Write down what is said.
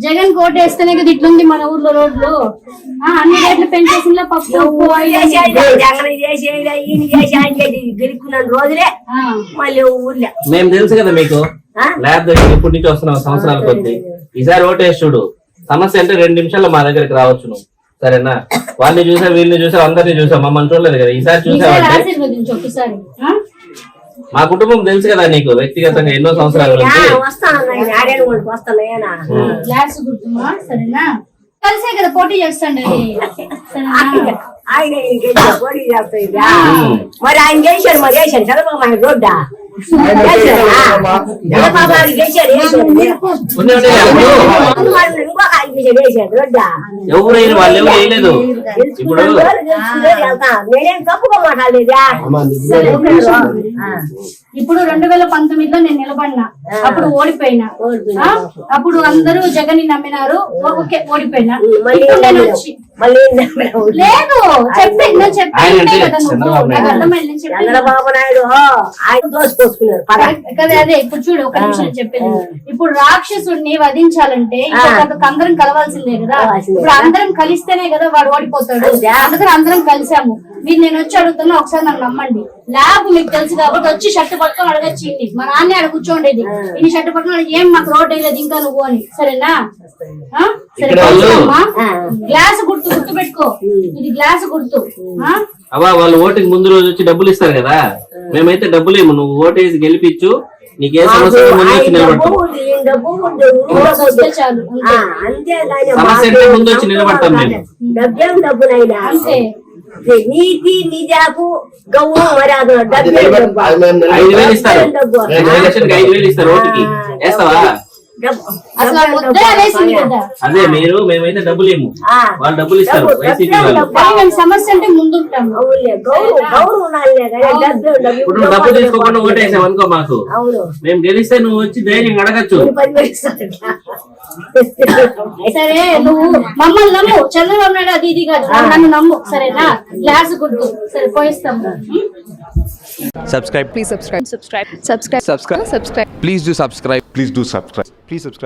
జగన్ కోట వేస్తేనే కదా ఇట్లుంది మన ఊర్లో రోడ్లు. అన్ని రేట్లు పెంచేసిందా పప్పు గెలుక్కున్న రోజులే మళ్ళీ ఊర్లే. మేము తెలుసు కదా మీకు, ల్యాబ్ దగ్గర ఇప్పటి నుంచి వస్తున్నాం సంవత్సరాల కొద్ది. ఈసారి ఓటేసి చూడు, సమస్య అంటే 2 నిమిషాల్లో మా దగ్గరికి రావచ్చు నువ్వు, సరేనా? వాళ్ళని చూసా వీళ్ళని చూసా అందరినీ చూసా, మమ్మల్ని చూడలేదు కదా. ఈసారి చూసావంటే మా కుటుంబం తెలుసు కదా నీకు వ్యక్తిగతంగా ఎన్నో సంవత్సరాల నుంచి. కలిసే కదా పోటీ చేస్తాండి. ఆయన పోటీ చేస్తాయి మరి, ఆయన గెలిచాడు మరి వేసాడు చంద్రబాబు ఆయన రోడ్డా ఎవరైనా వాళ్ళు ఎవరు వేయలేదు. ఇప్పుడు నేనేం తప్పుగా మాట్లాడలేదా? ఇప్పుడు 2019లో నేను నిలబడినా, అప్పుడు ఓడిపోయినా. అప్పుడు అందరూ జగన్ నమ్మినారు, ఓడిపోయినా. లేదు చంద్రబాబు నాయుడు ఆయన దోసుకొచ్చుకున్నారు కదా. అదే ఇప్పుడు చూడు, ఒక నిమిషం చెప్పేది. ఇప్పుడు రాక్షసుడిని వధించాలంటే అందరం కలవాల్సిందే కదా. ఇప్పుడు అందరం కలిస్తేనే కదా వాడు ఓడిపోతాడు. అందుకని అందరం కలిసాము. మీరు నేను వచ్చి అడుగుతున్నా, ఒకసారి నాకు నమ్మండి. ల్యాబ్ మీకు తెలుసు కాబట్టి వచ్చి షర్ట్ పట్టుకొని అడగచ్చి. మా నాన్న ఆడ కూర్చోండేది, ఇన్ని షర్ట్ పట్టుకొని ఏం మాకు రోడ్ వేయలేదు ఇంకా నువ్వు అని. సరేనా? సరే, గ్లాస్ గుర్తు పెట్టుకో, ఇది గ్లాస్ గుర్తు. అవా వాళ్ళు ఓటింగ్ ముందు రోజు వచ్చి డబ్బులు ఇస్తారు కదా, మేమైతే డబ్బులు ఏమో, నువ్వు ఓటేసి గెలిపించు, నీకే సమస్య ముందు వచ్చి నిలబడతాం. సమస్య ముందు వచ్చి నిలబడతాం మేము. నీతి నిజాకు గౌరవ మర్యాద 5,000 ఇస్తారు. 5,000 ఇస్తారు ఓటుకి. వేస్తావా? అదే మీరు, మేమైతే డబ్బులు ఏము, వాళ్ళు డబ్బులు ఇస్తారు. సమస్య అంటే ముందుంటాము. ఇప్పుడు డబ్బు తీసుకోకుండా ఓటేసావు అనుకో మాకు, మేము గెలిస్తే నువ్వు వచ్చి ధైర్యం అడగచ్చు. సరే, నువ్వు మమ్మల్ని నమ్ము, చంద్రబాబు నాయుడు అది ఇది కాదు, నన్ను నమ్ము, సరేనా? గ్లాస్ గుర్తు. సరే, పోయిస్తాము. Subscribe. Please subscribe. Subscribe. Subscribe. Subscribe. Subscribe. Please do subscribe. Please do subscribe. Please subscribe.